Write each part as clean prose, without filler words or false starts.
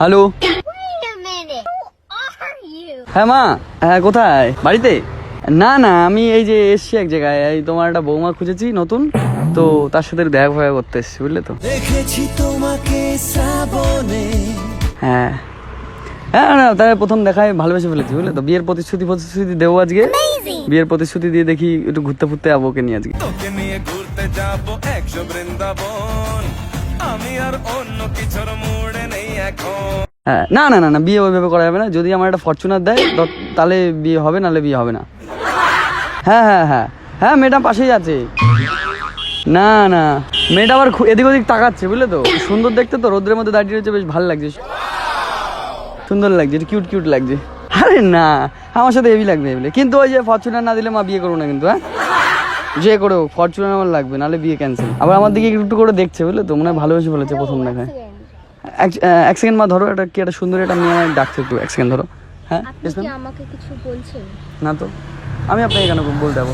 Hello, হ্যাঁ মা, হ্যাঁ কোথায়? বাড়িতে? না না, আমি এই যে এসছি এক জায়গায়, এই তোমার একটা বৌমা খুঁজেছি নতুন, তো তার সাথে দেখা ফেরা করতে এসছি, বুঝলে তো। দেখেছি তোমাকে শ্রাবণে। হ্যাঁ হ্যাঁ, না তাই প্রথম দেখায় ভালোবেসে ফেলেছি, বুঝলে তো। বিয়ের প্রতিশ্রুতি দেবো আজকে, বিয়ের প্রতিশ্রুতি দিয়ে দেখি একটু ঘুরতে ফুরতে যাবো ওকে নিয়ে আজকে। তোকে নিয়ে ঘুরতে যাবো 100 বৃন্দাবন, আমি আর অন্য কিছুর মুডে নেই এখন। হ্যাঁ, না না না না, বিয়ে ওইভাবে করা যাবে না। যদি আমার একটা ফরচুনার দেয় তাহলে বিয়ে হবে, নাহলে বিয়ে হবে না। হ্যাঁ হ্যাঁ হ্যাঁ হ্যাঁ, মেয়েটা পাশেই আছে। না না, মেয়েটা আবার এদিক ওদিক তাকাচ্ছে, বুঝলে তো। সুন্দর দেখতে তো, রোদ্রের মধ্যে দাঁড়িয়ে রয়েছে, বেশ ভালো লাগছে, সুন্দর লাগছে, কিউট কিউট লাগছে। আরে না, আমার সাথে হেভি লাগবে এগুলো। কিন্তু ওই যে ফরচুনার না দিলে মা বিয়ে করবো না কিন্তু। হ্যাঁ, যে করে হোক ফরচুনার আমার লাগবে, নাহলে বিয়ে ক্যান্সেল। আবার আমার দিকে একটু করে দেখছে, বুঝলে তো, মনে হয় ভালোবেসে ফেলেছে প্রথম দেখায়। এক সেকেন্ড মা, ধরো, এটা কি একটা সুন্দর একটা মেয়ে আমায় ডাকছে, একটু এক সেকেন্ড ধরো। হ্যাঁ, আপনি কি আমাকে কিছু বলছেন? না তো, আমি আপনাকে কেন বলতে যাবো?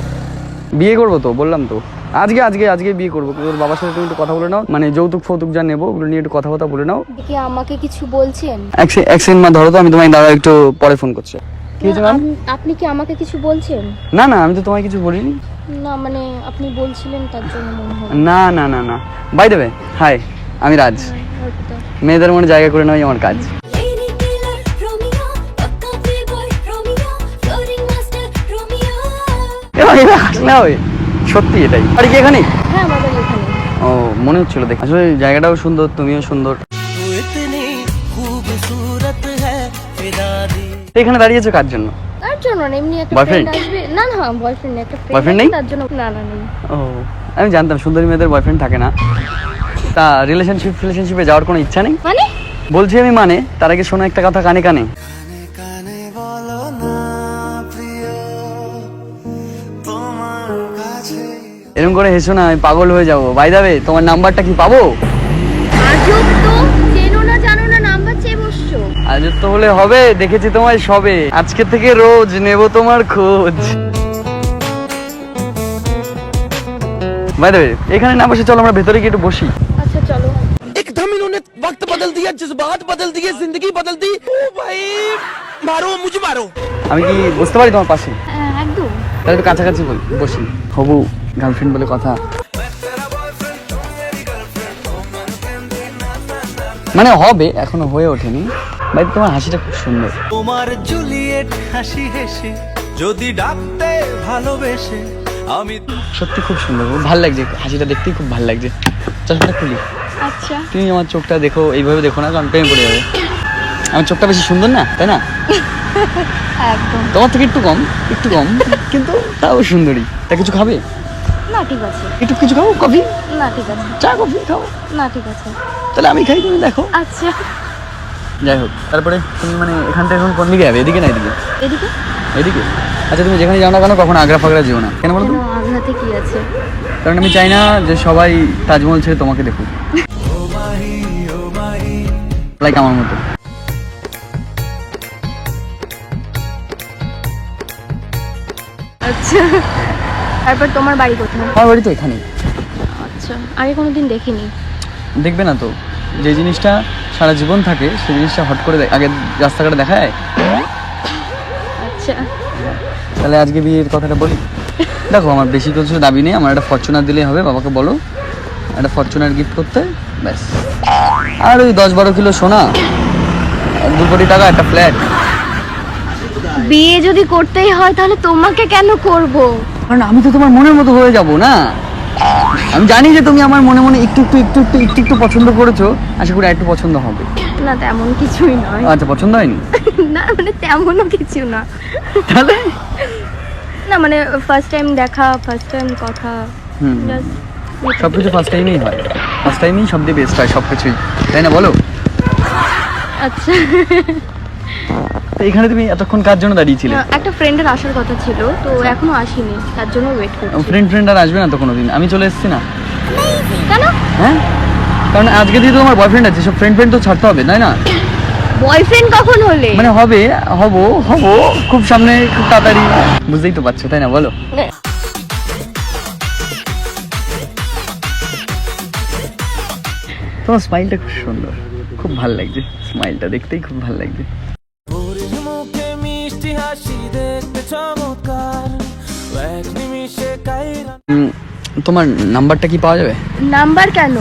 বিয়ে করবো তো, বললাম তো আজকে আজকে আজকে বিয়ে করবো। তোর বাবার সাথে তুমি একটু কথা বলে নাও, মানে যৌতুক ফৌতুক যা নেবো ওগুলো নিয়ে একটু কথা বলে নাও। আপনি কি আমাকে কিছু বলছেন? এক সেকেন্ড মা, ধরো তো, আমি তোমায় দাঁড়া একটু পরে ফোন করছি। কি হয়েছে ম্যাম? আপনি কি আমাকে কিছু বলছেন? না না, আমি তো তোমায় কিছু বলিনি। না মানে আপনি বলছিলেন তার জন্য মনে হলো। না না না না, বাই দ্য ওয়ে, হাই, আমি রাজ। মেয়েদের মনে জায়গা করে নেওয়াই আমার কাজ। সত্যি এটাই। আর কি এখানে? হ্যাঁ, আমাদের এখানে। ও, মনে হচ্ছিল দেখ, আসলে জায়গাটাও সুন্দর, তুমিও সুন্দর। এখানে দাঁড়িয়েছো কার জন্য? তার জন্য না, এমনি একটা Boyfriend? ফ্রেন্ড আসবে। না না, বয়ফ্রেন্ড নেই, একটা Boyfriend নেই? ফ্রেন্ড তার জন্য। না না নেই। ও, আমি জানতাম সুন্দরী মেয়েদের বয়ফ্রেন্ড থাকে না। তা রিলেশনশিপে যাওয়ার কোনো ইচ্ছা নেই? মানে বলছি আমি, মানে তার আগে শোনো একটা কথা কানে কানে। এরকম করে হেসো না, আমি পাগল হয়ে যাবো। বাই দ্য ওয়ে, তোমার নাম্বারটা কি পাবো? আজব তো, চেনো না জানো না, নাম্বার চেয়ে বসছো। আজ তো হলে হবে, দেখেছি তোমায় সবে, আজকে থেকে রোজ নেব তোমার খোঁজ। বাই দ্য ওয়ে, এখানে না বসে চলো আমরা ভেতরে গিয়ে একটু বসি। আচ্ছা চলো। एकदम इन्होंने वक्त बदल दिया, जज्बात बदल दिए, जिंदगी बदल दी। ओ भाई मारो मुझे मारो। আমি কি বুঝতে পারি তোমার পাশে? হ্যাঁ একদম। তাহলে একটু কাছাকাছি বসি। হবু গার্লফ্রেন্ড বলে কথা, মানে হবে, এখনো হয়ে ওঠেনি। ভাই তোমার হাসিটা খুব সুন্দর। তোমার জুলিয়েট হাসি হেসে যদি ডাকতে ভালোবেসে আমি। সত্যি খুব সুন্দর, খুব ভালো লাগছে, হাসিটা দেখতেই খুব ভালো লাগছে। চশমাটা খুলি। আচ্ছা। তুমি আমার চোখটা দেখো, এইভাবে দেখো না, কারণ প্রেমে পড়ে যাবে। আমার চোখটা বেশি সুন্দর না, তাই না? একদম। তোমার থেকে একটু কম, কিন্তু তাও সুন্দরী। তা কিছু খাবে? না ঠিক আছে। একটু কিছু খাও, কফি? না ঠিক আছে। চা কফি খাও? না ঠিক আছে। তাহলে আমি খাই, তুমি দেখো। আচ্ছা। যাই হোক, তারপরে তুমি মানে এখান থেকে এখন কোন দিকে যাবে? এদিকে না এদিকে? এদিকে। এদিকে? আচ্ছা, তুমি যেখানে যাও না কেন কখনো আগ্রা ফাগরা যেও না, কেন বলো তো? কেন, আঘাতে কি আছে? কারণ আমি চাই না যে সবাই তাজমহল ছেড়ে তোমাকে দেখুক, লাইক আমার মতো। আচ্ছা, তারপর তোমার বাড়ি কোথায়? আমার বাড়ি তো এখানেই। আচ্ছা, আগে কোনোদিন দেখিনি। দেখবে না তো, যে জিনিসটা সারা জীবন থাকে সেই জিনিসটা হট করে আগে রাস্তাঘাটে দেখায়। আচ্ছা। তাহলে আজকে বিয়ের কথাটা বলি। দেখো, আমার বেশি কিছু দাবি নেই, আমার একটা ফরচুনার দিলেই হবে। বাবাকে বলো একটা ফরচুনার গিফট করতে, ব্যাস। আর ওই 10-12 কিলো সোনা, 2 কোটি টাকা, একটা ফ্ল্যাট। বিয়ে যদি করতেই হয় তাহলে তোমাকে কেন করব? কারণ আমি তো তোমার মনের মতো হয়ে যাব না। আমি জানি যে তুমি আমার মনে মনে একটু পছন্দ করেছো, আশা করি একটু পছন্দ হবে। না তেমন কিছুই নয়। আচ্ছা, পছন্দ হয়নি? না মানে তেমনও কিছু না। তাহলে না মানে ফার্স্ট টাইম দেখা, ফার্স্ট টাইম কথা, হুম, just সবকিছু ফার্স্ট টাইমেই হয়, ফার্স্ট টাইমেই সব দিয়ে বেস্ট হয় সবকিছুই, তাই না বলো? আচ্ছা। তো এখানে তুমি এতক্ষণ কার জন্য দাঁড়িয়েছিলে? একটা ফ্রেন্ডের আসার কথা ছিল, তো এখনো আসেনি, তার জন্য ওয়েট করছি। ফ্রেন্ড আর আসবে না তো কোনোদিন? আমি চলে এসেছি না। কেন? হ্যাঁ, কারণ আজকে দিয়ে তো আমার বয়ফ্রেন্ড আছে, সব ফ্রেন্ড তো ছাড়তে হবে, তাই না? বয়ফ্রেন্ড কখন হলে? মানে হব খুব সামনে, খুব তাড়াতাড়ি, বুঝতেই তো পারছো, তাই না বলো? তোমার স্মাইলটা খুব সুন্দর, খুব ভালো লাগছে, স্মাইলটা দেখতেই খুব ভালো লাগছে। ভোরের মুখে মিষ্টি হাসি দেখতে চমৎকার, এক নিমিষে কাইরা তোমার নাম্বারটা কি পাওয়া যাবে? নাম্বার কেন,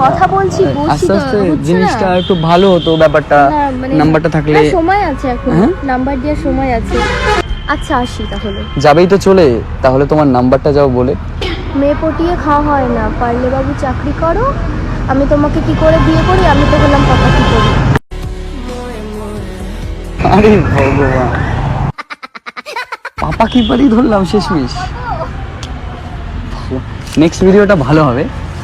কথা বলছি বলছি আস্তে তো আস্তে হচ্ছে না। জিনিসটা একটু ভালো হতো ব্যাপারটা, না, মানে নাম্বারটা থাকলে। না, সময় আছে এখন, হ্যাঁ? নাম্বার দেওয়ার সময় আছে। আচ্ছা আসি তাহলে। যাবেই তো চলে, তাহলে তোমার নাম্বারটা যাও বলে। মেয়ে পটিয়ে খাওয়া হয় না, পারলে বাবু চাকরি করো, আমি তোমাকে কি করে বিয়ে করি, আমি তো বললাম পাপা কি করি। আরে ভগবান, পাপা কি পারি ধরলাম শেষমেশ। নেক্সট ভিডিওটা ভালো হবে,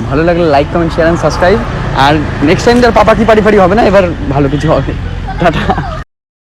ভালো লাগলে like comment share and subscribe. আর নেক্সট টাইম তার পাপা কি পারি হবে না, এবার ভালো কিছু হবে। টাটা।